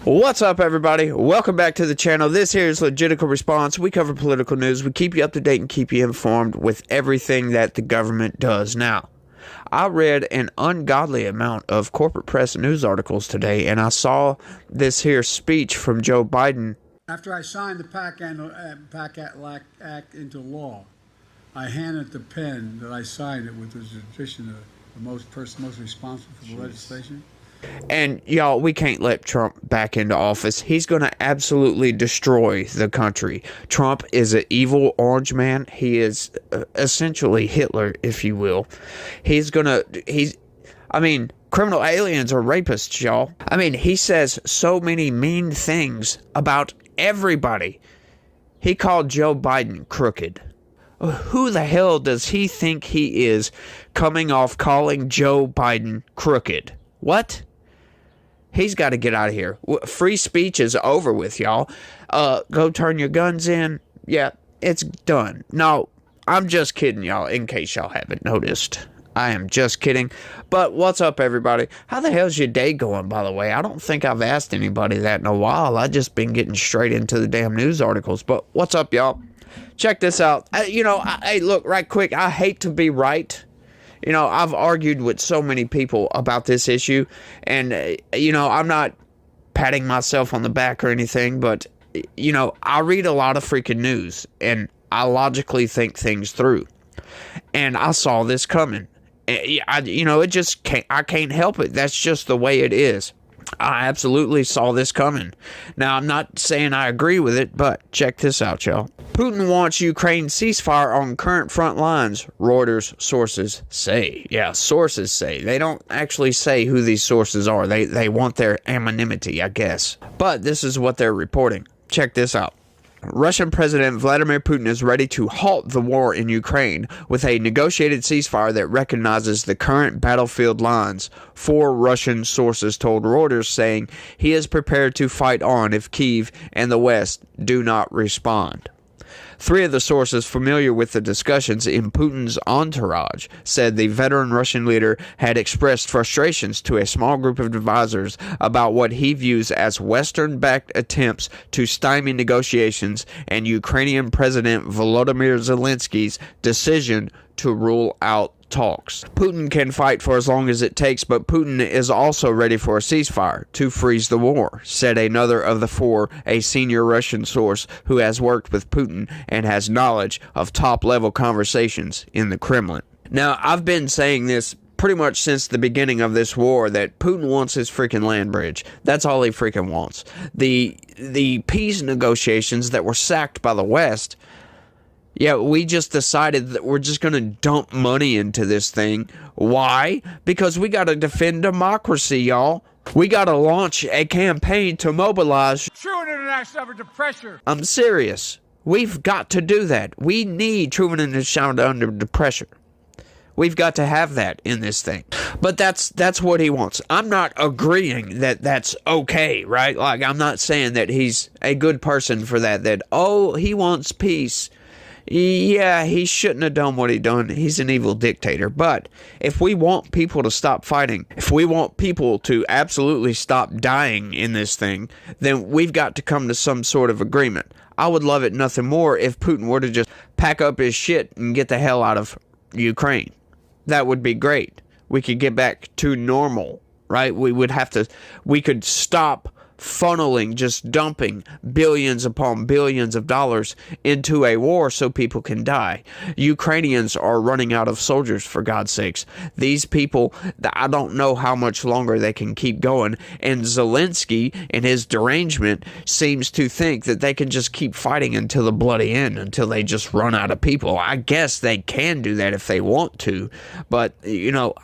What's up, everybody? Welcome back to the channel. This here is Legitical Response. We cover political news. We keep you up to date and keep you informed with everything that the government does. Now, I read an ungodly amount of corporate press news articles today, and I saw this here speech from Joe Biden. After I signed the PAC Act into law, I handed the pen that I signed it with the tradition of the most responsible for the legislation. And y'all, we can't let Trump back into office. He's going to absolutely destroy the country. Trump is an evil orange man. He is essentially Hitler, if you will. Criminal aliens are rapists, y'all. He says so many mean things about everybody. He called Joe Biden crooked. Who the hell does he think he is coming off calling Joe Biden crooked? What? He's got to get out of here. Free speech is over with, y'all. Go turn your guns in. Yeah, it's done. No, I'm just kidding, y'all, in case y'all haven't noticed. I am just kidding. But what's up, everybody? How the hell's your day going, by the way? I don't think I've asked anybody that in a while. I've just been getting straight into the damn news articles. But what's up, y'all? Check this out. Hey, look, right quick. I hate to be right. I've argued with so many people about this issue, and, I'm not patting myself on the back or anything, but, I read a lot of freaking news, and I logically think things through, and I saw this coming. I can't help it. That's just the way it is. I absolutely saw this coming. Now, I'm not saying I agree with it, but check this out, y'all. Putin wants Ukraine ceasefire on current front lines, Reuters sources say. Yeah, sources say. They don't actually say who these sources are. They want their anonymity, I guess. But this is what they're reporting. Check this out. Russian President Vladimir Putin is ready to halt the war in Ukraine with a negotiated ceasefire that recognizes the current battlefield lines, 4 Russian sources told Reuters, saying he is prepared to fight on if Kyiv and the West do not respond. 3 of the sources familiar with the discussions in Putin's entourage said the veteran Russian leader had expressed frustrations to a small group of advisors about what he views as Western-backed attempts to stymie negotiations and Ukrainian President Volodymyr Zelensky's decision to rule out talks. Putin can fight for as long as it takes, but Putin is also ready for a ceasefire to freeze the war, said another of the 4, a senior Russian source who has worked with Putin and has knowledge of top-level conversations in the Kremlin. Now, I've been saying this pretty much since the beginning of this war, that Putin wants his freaking land bridge. That's all he freaking wants. The peace negotiations that were sacked by the West, yeah, we just decided that we're just going to dump money into this thing. Why? Because we got to defend democracy, y'all. We got to launch a campaign to mobilize True international effort to pressure. I'm serious. We've got to do that. We need true international under pressure. We've got to have that in this thing. But that's what he wants. I'm not agreeing that that's okay, right? Like, I'm not saying that he's a good person for that, he wants peace. Yeah, he shouldn't have done what he done. He's an evil dictator. But if we want people to stop fighting, if we want people to absolutely stop dying in this thing, then we've got to come to some sort of agreement. I would love it nothing more if Putin were to just pack up his shit and get the hell out of Ukraine. That would be great. We could get back to normal, right? We could stop funneling, just dumping billions upon billions of dollars into a war so people can die. Ukrainians are running out of soldiers, for God's sakes. These people, I don't know how much longer they can keep going, and Zelensky, in his derangement, seems to think that they can just keep fighting until the bloody end, until they just run out of people. I guess they can do that if they want to, but,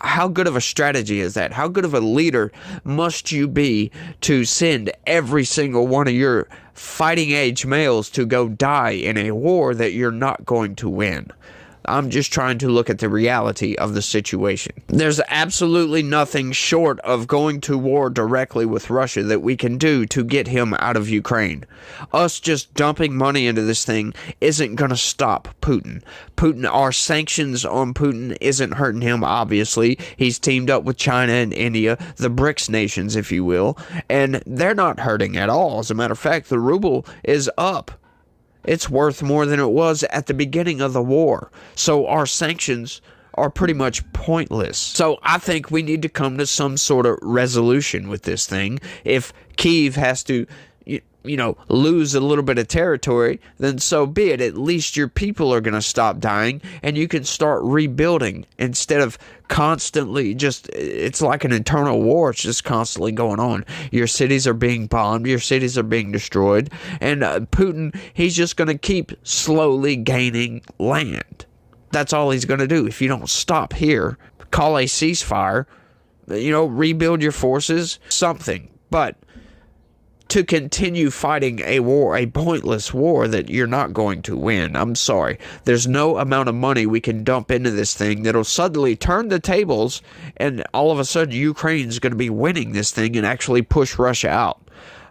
how good of a strategy is that? How good of a leader must you be to send every single one of your fighting age males to go die in a war that you're not going to win? I'm just trying to look at the reality of the situation. There's absolutely nothing short of going to war directly with Russia that we can do to get him out of Ukraine. Us just dumping money into this thing isn't going to stop Putin. Our sanctions on Putin isn't hurting him, obviously. He's teamed up with China and India, the BRICS nations, if you will, and they're not hurting at all. As a matter of fact, the ruble is up. It's worth more than it was at the beginning of the war. So our sanctions are pretty much pointless. So I think we need to come to some sort of resolution with this thing. If Kyiv has to, lose a little bit of territory, then so be it. At least your people are going to stop dying and you can start rebuilding instead of constantly it's like an internal war. It's just constantly going on. Your cities are being bombed. Your cities are being destroyed. And Putin, he's just going to keep slowly gaining land. That's all he's going to do. If you don't stop here, call a ceasefire, rebuild your forces, something. But to continue fighting a war, a pointless war that you're not going to win. I'm sorry. There's no amount of money we can dump into this thing that'll suddenly turn the tables and all of a sudden Ukraine's going to be winning this thing and actually push Russia out.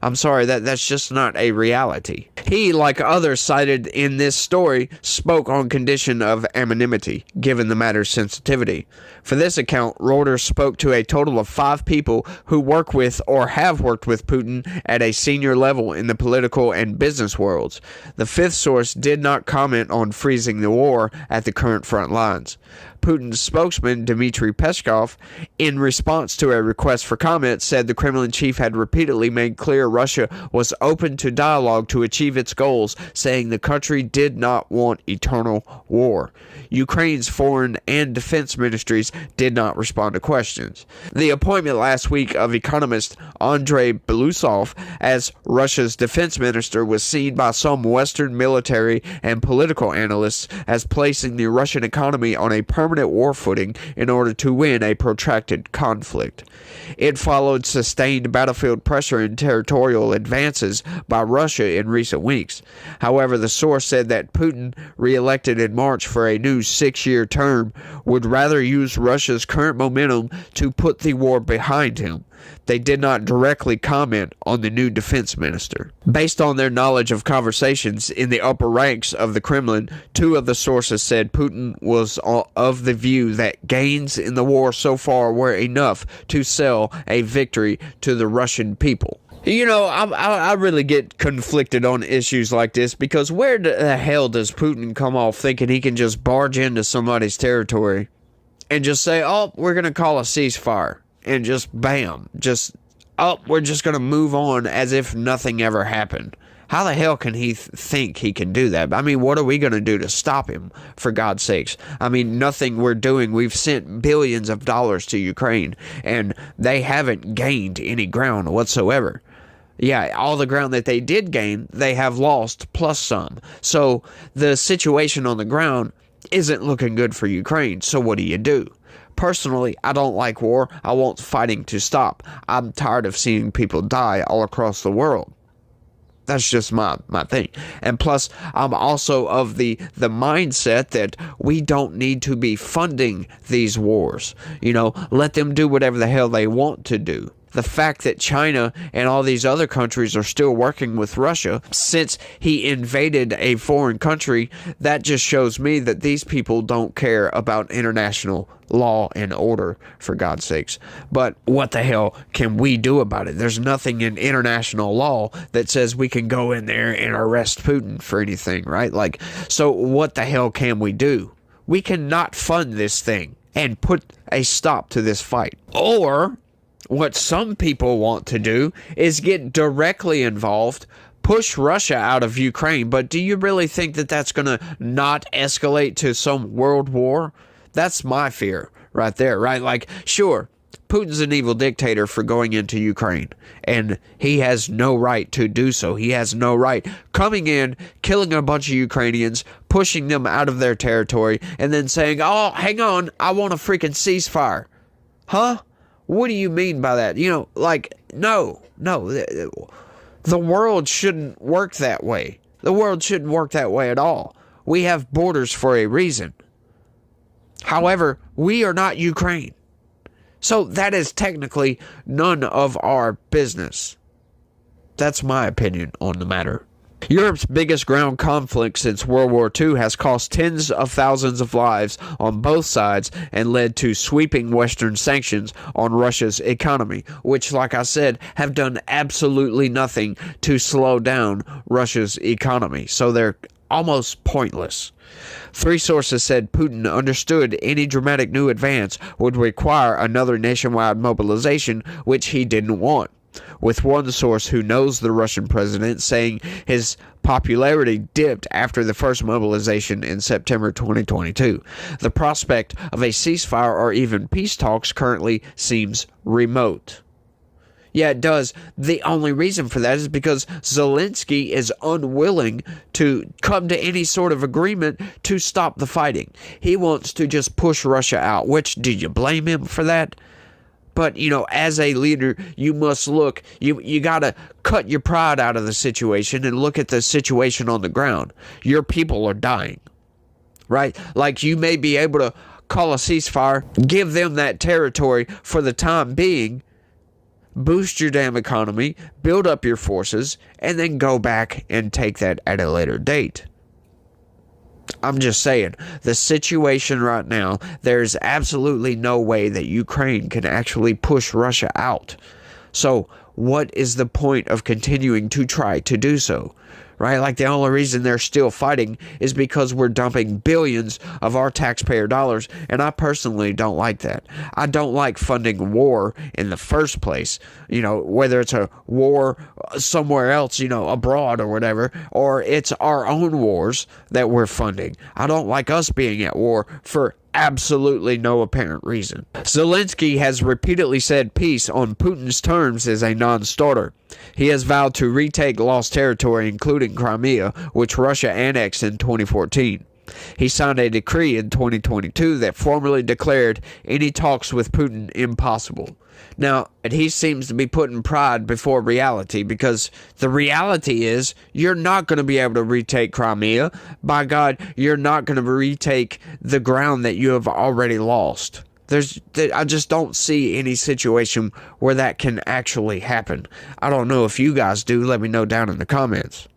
I'm sorry, that's just not a reality. He, like others cited in this story, spoke on condition of anonymity, given the matter's sensitivity. For this account, Reuters spoke to a total of 5 people who work with or have worked with Putin at a senior level in the political and business worlds. The 5th source did not comment on freezing the war at the current front lines. Putin's spokesman, Dmitry Peskov, in response to a request for comment, said the Kremlin chief had repeatedly made clear Russia was open to dialogue to achieve its goals, saying the country did not want eternal war. Ukraine's foreign and defense ministries did not respond to questions. The appointment last week of economist Andrei Belousov as Russia's defense minister was seen by some Western military and political analysts as placing the Russian economy on a permanent war footing in order to win a protracted conflict. It followed sustained battlefield pressure and territorial advances by Russia in recent weeks. However, the source said that Putin, re-elected in March for a new 6-year term, would rather use Russia's current momentum to put the war behind him. They did not directly comment on the new defense minister. Based on their knowledge of conversations in the upper ranks of the Kremlin, 2 of the sources said Putin was of the view that gains in the war so far were enough to sell a victory to the Russian people. I really get conflicted on issues like this because where the hell does Putin come off thinking he can just barge into somebody's territory and just say, oh, we're going to call a ceasefire? And just bam, we're just going to move on as if nothing ever happened. How the hell can he think he can do that? I mean, what are we going to do to stop him, for God's sakes? I mean, nothing we're doing. We've sent billions of dollars to Ukraine, and they haven't gained any ground whatsoever. Yeah, all the ground that they did gain, they have lost, plus some. So the situation on the ground isn't looking good for Ukraine. So what do? Personally, I don't like war. I want fighting to stop. I'm tired of seeing people die all across the world. That's just my thing. And plus, I'm also of the mindset that we don't need to be funding these wars. Let them do whatever the hell they want to do. The fact that China and all these other countries are still working with Russia since he invaded a foreign country, that just shows me that these people don't care about international law and order, for God's sakes. But what the hell can we do about it? There's nothing in international law that says we can go in there and arrest Putin for anything, right? So what the hell can we do? We cannot fund this thing and put a stop to this fight. Or what some people want to do is get directly involved, push Russia out of Ukraine. But do you really think that that's going to not escalate to some world war? That's my fear right there, right? Sure, Putin's an evil dictator for going into Ukraine, and he has no right to do so. He has no right coming in, killing a bunch of Ukrainians, pushing them out of their territory, and then saying, oh, hang on, I want a freaking ceasefire. Huh? What do you mean by that? No. The world shouldn't work that way. The world shouldn't work that way at all. We have borders for a reason. However, we are not Ukraine. So that is technically none of our business. That's my opinion on the matter. Europe's biggest ground conflict since World War II has cost tens of thousands of lives on both sides and led to sweeping Western sanctions on Russia's economy, which, like I said, have done absolutely nothing to slow down Russia's economy. So they're almost pointless. 3 sources said Putin understood any dramatic new advance would require another nationwide mobilization, which he didn't want, with one source who knows the Russian president saying his popularity dipped after the first mobilization in September 2022. The prospect of a ceasefire or even peace talks currently seems remote. Yeah, it does. The only reason for that is because Zelensky is unwilling to come to any sort of agreement to stop the fighting. He wants to just push Russia out, which, do you blame him for that? But, as a leader, you must look, you got to cut your pride out of the situation and look at the situation on the ground. Your people are dying, right? Like, you may be able to call a ceasefire, give them that territory for the time being, boost your damn economy, build up your forces, and then go back and take that at a later date. I'm just saying, the situation right now, there's absolutely no way that Ukraine can actually push Russia out. So what is the point of continuing to try to do so? Right? Like, the only reason they're still fighting is because we're dumping billions of our taxpayer dollars, and I personally don't like that. I don't like funding war in the first place, whether it's a war somewhere else, abroad or whatever, or it's our own wars that we're funding. I don't like us being at war for absolutely no apparent reason. Zelensky has repeatedly said peace on Putin's terms is a non-starter. He has vowed to retake lost territory, including Crimea, which Russia annexed in 2014. He signed a decree in 2022 that formally declared any talks with Putin impossible. Now, he seems to be putting pride before reality, because the reality is you're not going to be able to retake Crimea. By God, you're not going to retake the ground that you have already lost. I just don't see any situation where that can actually happen. I don't know if you guys do. Let me know down in the comments.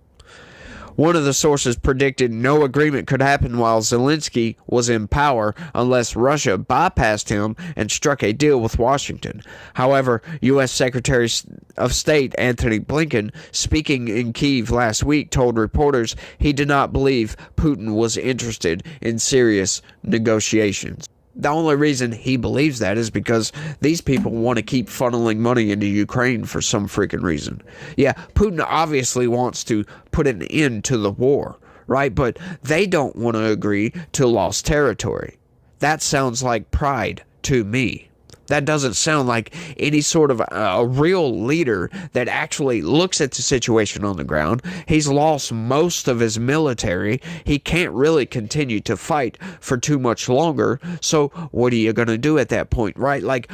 One of the sources predicted no agreement could happen while Zelensky was in power unless Russia bypassed him and struck a deal with Washington. However, U.S. Secretary of State Antony Blinken, speaking in Kyiv last week, told reporters he did not believe Putin was interested in serious negotiations. The only reason he believes that is because these people want to keep funneling money into Ukraine for some freaking reason. Yeah, Putin obviously wants to put an end to the war, right? But they don't want to agree to lost territory. That sounds like pride to me. That doesn't sound like any sort of a real leader that actually looks at the situation on the ground. He's lost most of his military. He can't really continue to fight for too much longer. So what are you going to do at that point, right? Like,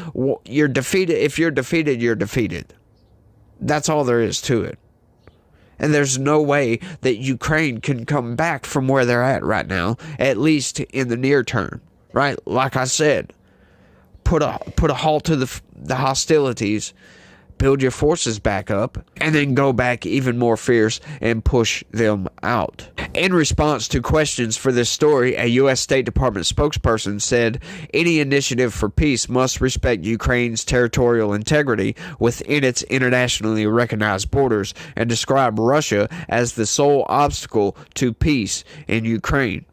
you're defeated. If you're defeated, you're defeated. That's all there is to it. And there's no way that Ukraine can come back from where they're at right now, at least in the near term, right? Like I said, put a halt to the hostilities, build your forces back up, and then go back even more fierce and push them out. In response to questions for this story, a U.S. State Department spokesperson said any initiative for peace must respect Ukraine's territorial integrity within its internationally recognized borders and describe Russia as the sole obstacle to peace in Ukraine.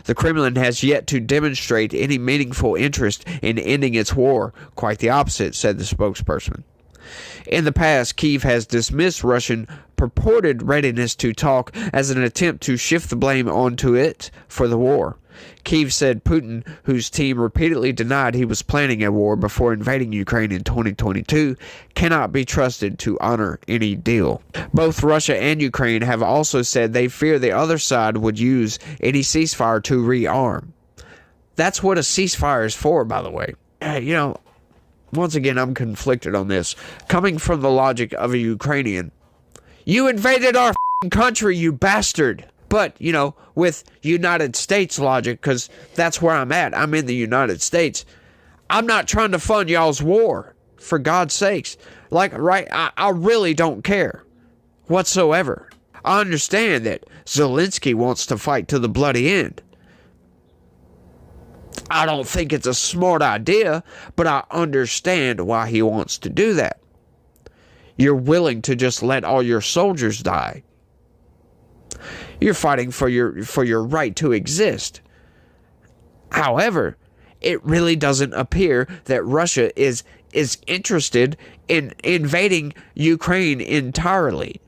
The Kremlin has yet to demonstrate any meaningful interest in ending its war. Quite the opposite, said the spokesperson. In the past, Kyiv has dismissed Russian purported readiness to talk as an attempt to shift the blame onto it for the war. Kyiv said Putin, whose team repeatedly denied he was planning a war before invading Ukraine in 2022, cannot be trusted to honor any deal. Both Russia and Ukraine have also said they fear the other side would use any ceasefire to rearm. That's what a ceasefire is for, by the way. Once again, I'm conflicted on this. Coming from the logic of a Ukrainian, you invaded our country, you bastard! But, with United States logic, because that's where I'm at. I'm in the United States. I'm not trying to fund y'all's war, for God's sakes. I really don't care whatsoever. I understand that Zelensky wants to fight to the bloody end. I don't think it's a smart idea, but I understand why he wants to do that. You're willing to just let all your soldiers die. You're fighting for your right to exist. However, it really doesn't appear that Russia is interested in invading Ukraine entirely.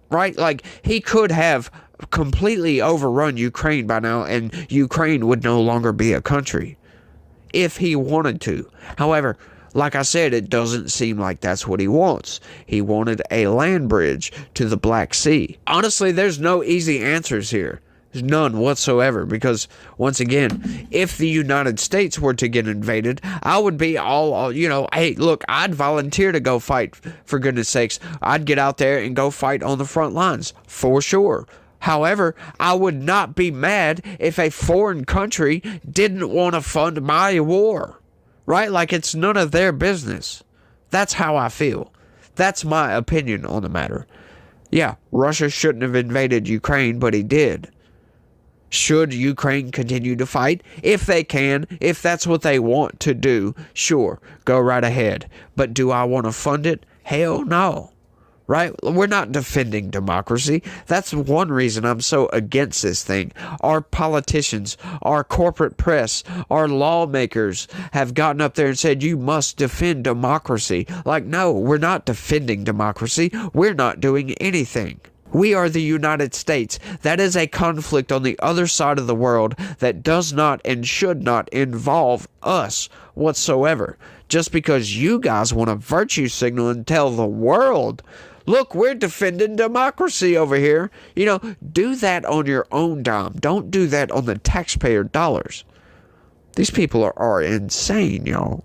Right? Like, he could have completely overrun Ukraine by now, and Ukraine would no longer be a country if he wanted to. However, like I said, it doesn't seem like that's what he wants. He wanted a land bridge to the Black Sea. Honestly, there's no easy answers here. There's none whatsoever, because, once again, if the United States were to get invaded, I would be all, hey, look, I'd volunteer to go fight, for goodness sakes. I'd get out there and go fight on the front lines, for sure. However, I would not be mad if a foreign country didn't want to fund my war, right? Like, it's none of their business. That's how I feel. That's my opinion on the matter. Yeah, Russia shouldn't have invaded Ukraine, but he did. Should Ukraine continue to fight? If they can, if that's what they want to do, sure, go right ahead. But do I want to fund it? Hell no. Right? We're not defending democracy. That's one reason I'm so against this thing. Our politicians, our corporate press, our lawmakers have gotten up there and said, you must defend democracy. Like, no, we're not defending democracy. We're not doing anything. We are the United States. That is a conflict on the other side of the world that does not and should not involve us whatsoever. Just because you guys want to virtue signal and tell the world, look, we're defending democracy over here. Do that on your own dime. Don't do that on the taxpayer dollars. These people are insane, y'all.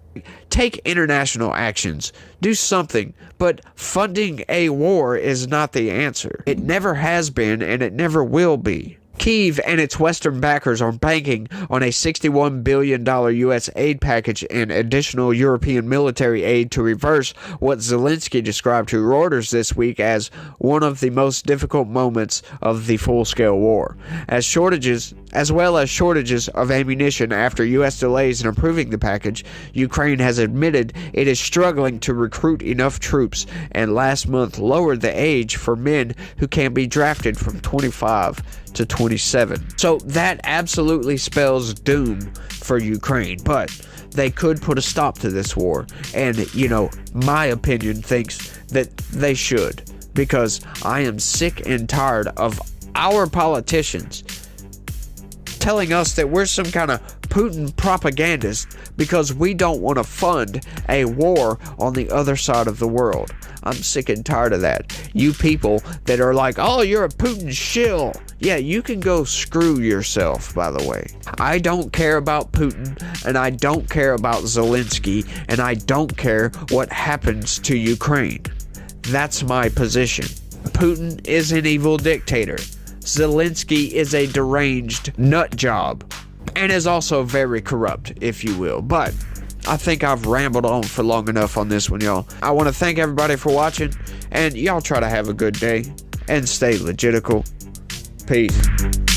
Take international actions. Do something. But funding a war is not the answer. It never has been, and it never will be. Kyiv and its Western backers are banking on a $61 billion U.S. aid package and additional European military aid to reverse what Zelensky described to Reuters this week as one of the most difficult moments of the full-scale war, as well as shortages of ammunition after U.S. delays in approving the package. Ukraine has admitted it is struggling to recruit enough troops, and last month lowered the age for men who can be drafted from 25 to 27. So that absolutely spells doom for Ukraine, but they could put a stop to this war. And, my opinion thinks that they should, because I am sick and tired of our politicians telling us that we're some kind of Putin propagandist because we don't want to fund a war on the other side of the world. I'm sick and tired of that. You people that are like, oh, you're a Putin shill. Yeah, you can go screw yourself, by the way. I don't care about Putin, and I don't care about Zelensky, and I don't care what happens to Ukraine. That's my position. Putin is an evil dictator. Zelensky is a deranged nut job, and is also very corrupt, if you will. But I think I've rambled on for long enough on this one, y'all. I want to thank everybody for watching, and y'all try to have a good day and stay legitical. Peace.